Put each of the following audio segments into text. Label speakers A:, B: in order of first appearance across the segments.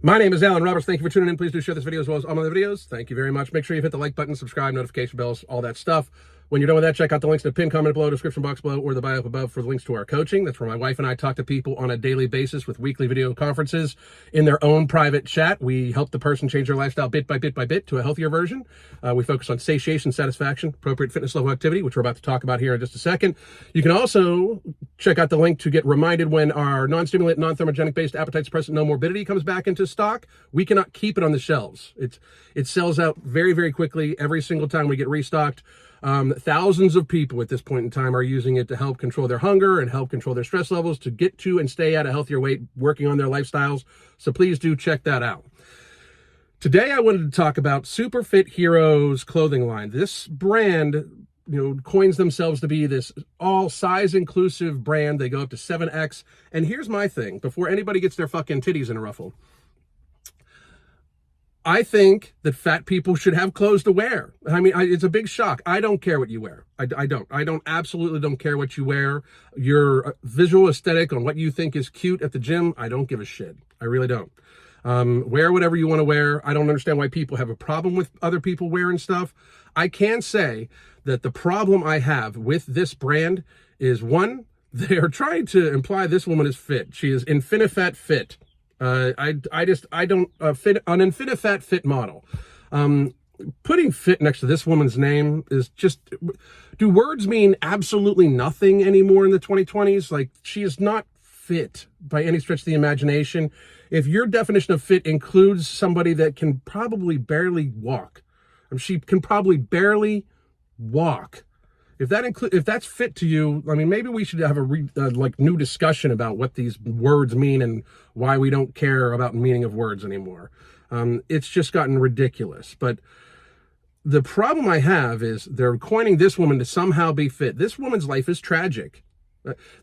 A: My name is Alan Roberts. Thank you for tuning in. Please do share this video as well as all my other videos. Thank you very much. Make sure you hit the like button, subscribe, notification bells, all that stuff. When you're done with that, check out the links in the pinned comment below, description box below, or the bio up above for the links to our coaching. That's where my wife and I talk to people on a daily basis with weekly video conferences in their own private chat. We help the person change their lifestyle bit by bit by bit to a healthier version. We focus on satiation, satisfaction, appropriate fitness level activity, which we're about to talk about here in just a second. You can also check out the link to get reminded when our non-stimulant, non-thermogenic based appetite suppressant no morbidity comes back into stock. We cannot keep it on the shelves. It sells out very, very quickly every single time we get restocked. Thousands of people at this point in time are using it to help control their hunger and help control their stress levels, to get to and stay at a healthier weight, working on their lifestyles. So please do check that out. Today, I wanted to talk about Superfit Heroes clothing line. This brand, coins themselves to be this all size inclusive brand. They go up to 7X. And here's my thing, before anybody gets their fucking titties in a ruffle. I think that fat people should have clothes to wear. I mean, it's a big shock. I don't care what you wear. I absolutely don't care what you wear. Your visual aesthetic on what you think is cute at the gym, I don't give a shit. I really don't. Wear whatever you want to wear. I don't understand why people have a problem with other people wearing stuff. I can say that the problem I have with this brand is, one, they are trying to imply this woman is fit. She is InfiniFat fit. I don't fit an InfiniFat fit model. Putting fit next to this woman's name is just, do words mean absolutely nothing anymore in the 2020s? Like, she is not fit by any stretch of the imagination. If your definition of fit includes somebody that can probably barely walk, she can probably barely walk. If that's fit to you, I mean, maybe we should have a new discussion about what these words mean and why we don't care about the meaning of words anymore. It's just gotten ridiculous. But the problem I have is they're coining this woman to somehow be fit. This woman's life is tragic.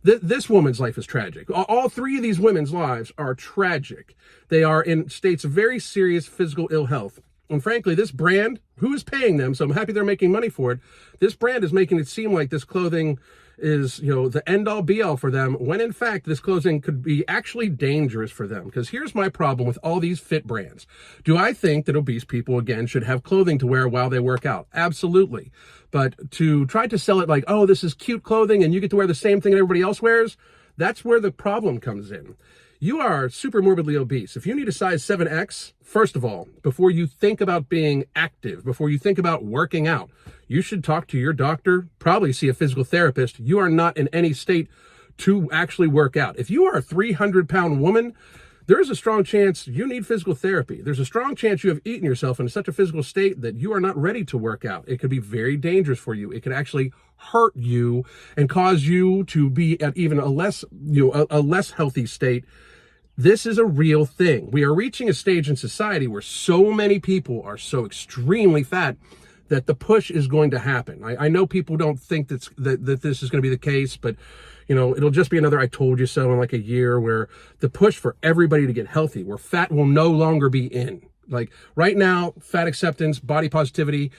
A: This woman's life is tragic. All three of these women's lives are tragic. They are in states of very serious physical ill health. And frankly, this brand, who is paying them, so I'm happy they're making money for it, this brand is making it seem like this clothing is, the end-all be-all for them, when in fact, this clothing could be actually dangerous for them. Because here's my problem with all these fit brands. Do I think that obese people, again, should have clothing to wear while they work out? Absolutely. But to try to sell it like, oh, this is cute clothing and you get to wear the same thing everybody else wears, that's where the problem comes in. You are super morbidly obese. If you need a size 7X, first of all, before you think about being active, before you think about working out, you should talk to your doctor, probably see a physical therapist. You are not in any state to actually work out. If you are a 300-pound woman, there's a strong chance you need physical therapy. There's a strong chance you have eaten yourself in such a physical state that you are not ready to work out. It could be very dangerous for you. It could actually hurt you and cause you to be at even a less healthy state. This is a real thing. We are reaching a stage in society where so many people are so extremely fat that the push is going to happen. I know people don't think that this is going to be the case, but it'll just be another I told you so in like a year, where the push for everybody to get healthy, where fat will no longer be in. Like right now, fat acceptance, body positivity,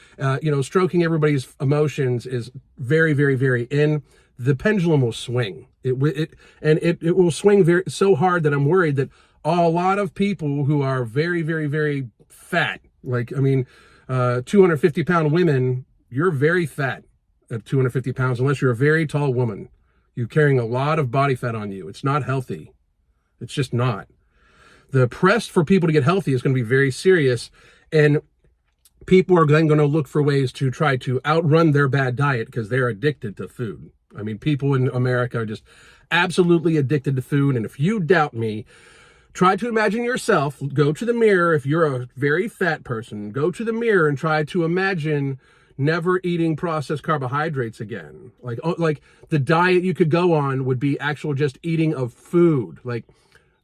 A: stroking everybody's emotions is very, very, very in. The pendulum will swing. It will swing so hard that I'm worried that a lot of people who are very, very, very fat, 250-pound women, you're very fat at 250 pounds, unless you're a very tall woman. You're carrying a lot of body fat on you. It's not healthy. It's just not. The press for people to get healthy is going to be very serious, and people are then going to look for ways to try to outrun their bad diet because they're addicted to food. I mean, people in America are just absolutely addicted to food. And if you doubt me, try to imagine yourself, go to the mirror. If you're a very fat person, go to the mirror and try to imagine never eating processed carbohydrates again. Like the diet you could go on would be actual just eating of food, like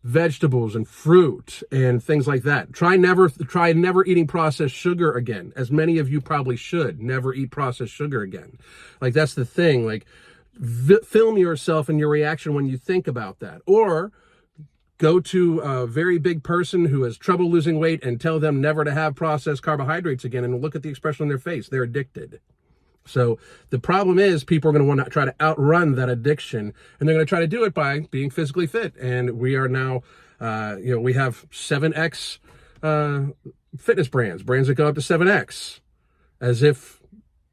A: vegetables and fruit and things like that. Try never eating processed sugar again. As many of you probably should never eat processed sugar again. Like, that's the thing. Like, film yourself and your reaction when you think about that. Or go to a very big person who has trouble losing weight and tell them never to have processed carbohydrates again, and look at the expression on their face. They're addicted. So the problem is, people are going to want to try to outrun that addiction, and they're going to try to do it by being physically fit. And we are now We have 7X fitness brands that go up to 7X, as if,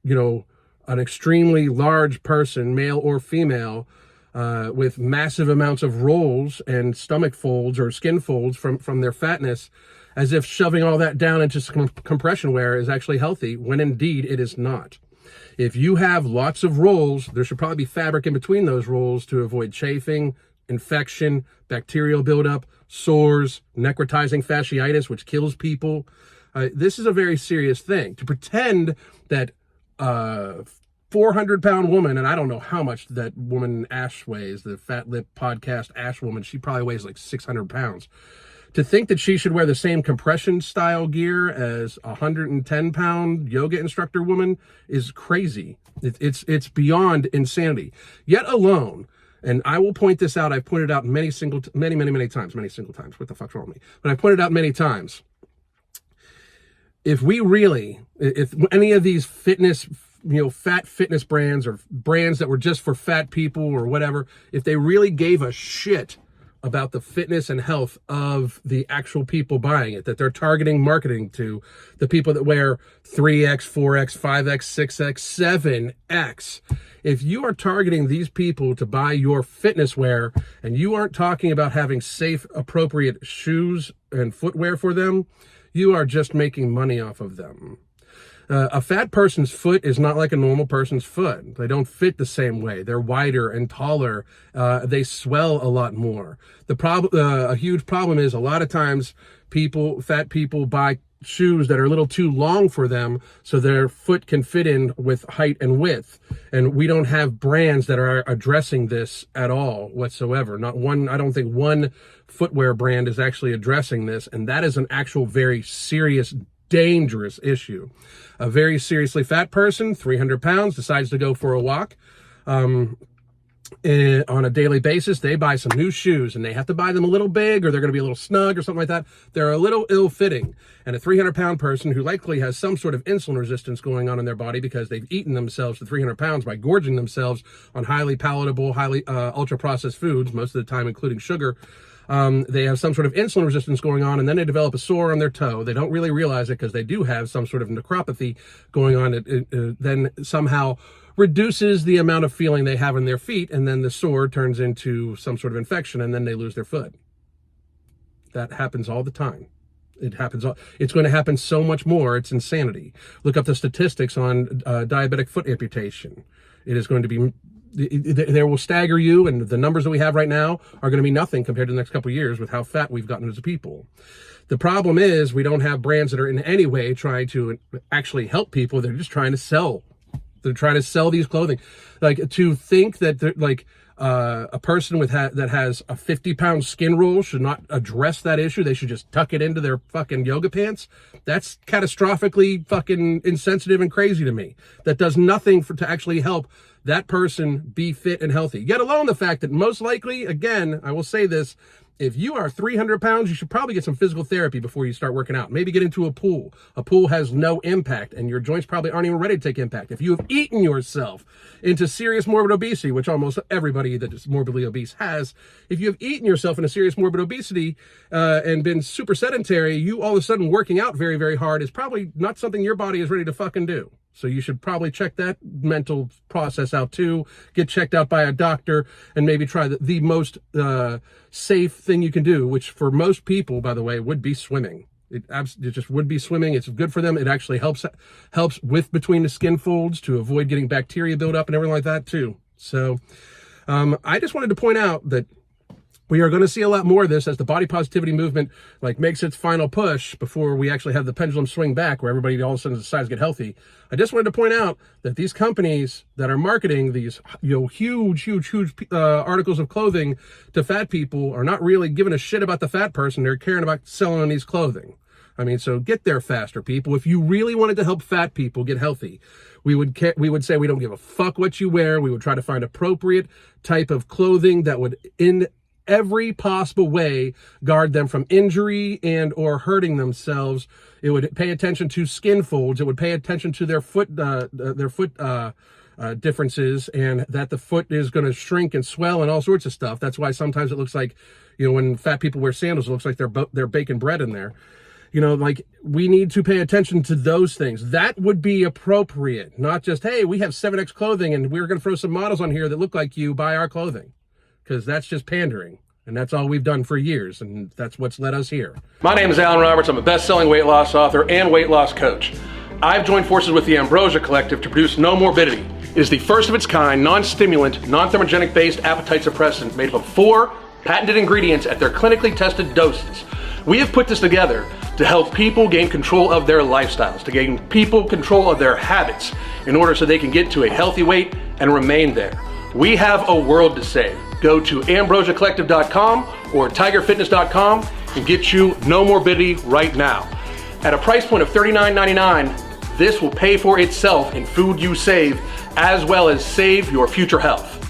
A: an extremely large person, male or female, with massive amounts of rolls and stomach folds or skin folds from their fatness, as if shoving all that down into compression wear is actually healthy, when indeed it is not. If you have lots of rolls, there should probably be fabric in between those rolls to avoid chafing, infection, bacterial buildup, sores, necrotizing fasciitis, which kills people. This is a very serious thing. To pretend that 400-pound woman, and I don't know how much that woman Ash weighs, the Fat Lip podcast Ash woman, she probably weighs like 600 pounds. To think that she should wear the same compression style gear as a 110-pound yoga instructor woman is crazy. It's beyond insanity. Yet alone, and I will point this out, I've pointed out many times. What the fuck's wrong with me? But I've pointed out many times. If any of these fitness, fat fitness brands or brands that were just for fat people or whatever, if they really gave a shit about the fitness and health of the actual people buying it, that they're targeting marketing to the people that wear 3X, 4X, 5X, 6X, 7X. If you are targeting these people to buy your fitness wear and you aren't talking about having safe, appropriate shoes and footwear for them, you are just making money off of them. A fat person's foot is not like a normal person's foot. They don't fit the same way. They're wider and taller. They swell a lot more. A huge problem is a lot of times fat people buy shoes that are a little too long for them so their foot can fit in with height and width. And we don't have brands that are addressing this at all whatsoever. I don't think one footwear brand is actually addressing this. And that is an actual very serious, dangerous issue. A very seriously fat person, 300 pounds, decides to go for a walk on a daily basis. They buy some new shoes and they have to buy them a little big, or they're going to be a little snug or something like that. They're a little ill-fitting. And a 300-pound person who likely has some sort of insulin resistance going on in their body because they've eaten themselves to 300 pounds by gorging themselves on highly palatable, highly ultra-processed foods, most of the time including sugar. They have some sort of insulin resistance going on, and then they develop a sore on their toe. They don't really realize it because they do have some sort of necropathy going on. It then somehow reduces the amount of feeling they have in their feet, and then the sore turns into some sort of infection, and then they lose their foot. That happens all the time. It's going to happen so much more. It's insanity. Look up the statistics on diabetic foot amputation. It is going to be... They will stagger you, and the numbers that we have right now are going to be nothing compared to the next couple of years with how fat we've gotten as a people. The problem is we don't have brands that are in any way trying to actually help people. They're just trying to sell. They're trying to sell these clothing. Like, to think that a person that has a 50-pound skin roll should not address that issue. They should just tuck it into their fucking yoga pants. That's catastrophically fucking insensitive and crazy to me. That does nothing to actually help that person be fit and healthy. Yet alone the fact that most likely, again, I will say this, if you are 300 pounds, you should probably get some physical therapy before you start working out. Maybe get into a pool. A pool has no impact, and your joints probably aren't even ready to take impact. If you have eaten yourself into serious morbid obesity, which almost everybody that is morbidly obese has, if you have eaten yourself into serious morbid obesity and been super sedentary, you all of a sudden working out very, very hard is probably not something your body is ready to fucking do. So you should probably check that mental process out too. Get checked out by a doctor and maybe try the most safe thing you can do, which for most people, by the way, would be swimming. It just would be swimming. It's good for them. It actually helps with between the skin folds to avoid getting bacteria buildup and everything like that too. So I just wanted to point out that we are going to see a lot more of this as the body positivity movement makes its final push before we actually have the pendulum swing back where everybody all of a sudden decides to get healthy. I just wanted to point out that these companies that are marketing these huge articles of clothing to fat people are not really giving a shit about the fat person. They're caring about selling on these clothing. I mean, so get there faster, people. If you really wanted to help fat people get healthy, we would say we don't give a fuck what you wear. We would try to find appropriate type of clothing that would in every possible way guard them from injury and or hurting themselves. It would pay attention to skin folds. It would pay attention to their foot differences, and that the foot is going to shrink and swell and all sorts of stuff. That's why sometimes it looks like You know, when fat people wear sandals, it looks like they're baking bread in there. You know, like, we need to pay attention to those things. That would be appropriate, not just, hey, we have 7X clothing and we're going to throw some models on here that look like you, buy our clothing. Because that's just pandering. And that's all we've done for years, and that's what's led us here. My name is Alan Roberts. I'm a best-selling weight loss author and weight loss coach. I've joined forces with the Ambrosia Collective to produce No Morbidity. It is the first of its kind, non-stimulant, non-thermogenic-based appetite suppressant made up of 4 patented ingredients at their clinically tested doses. We have put this together to help people gain control of their lifestyles, to gain people control of their habits in order so they can get to a healthy weight and remain there. We have a world to save. Go to ambrosiacollective.com or tigerfitness.com and get you No Morbidity right now. At a price point of $39.99, this will pay for itself in food you save, as well as save your future health.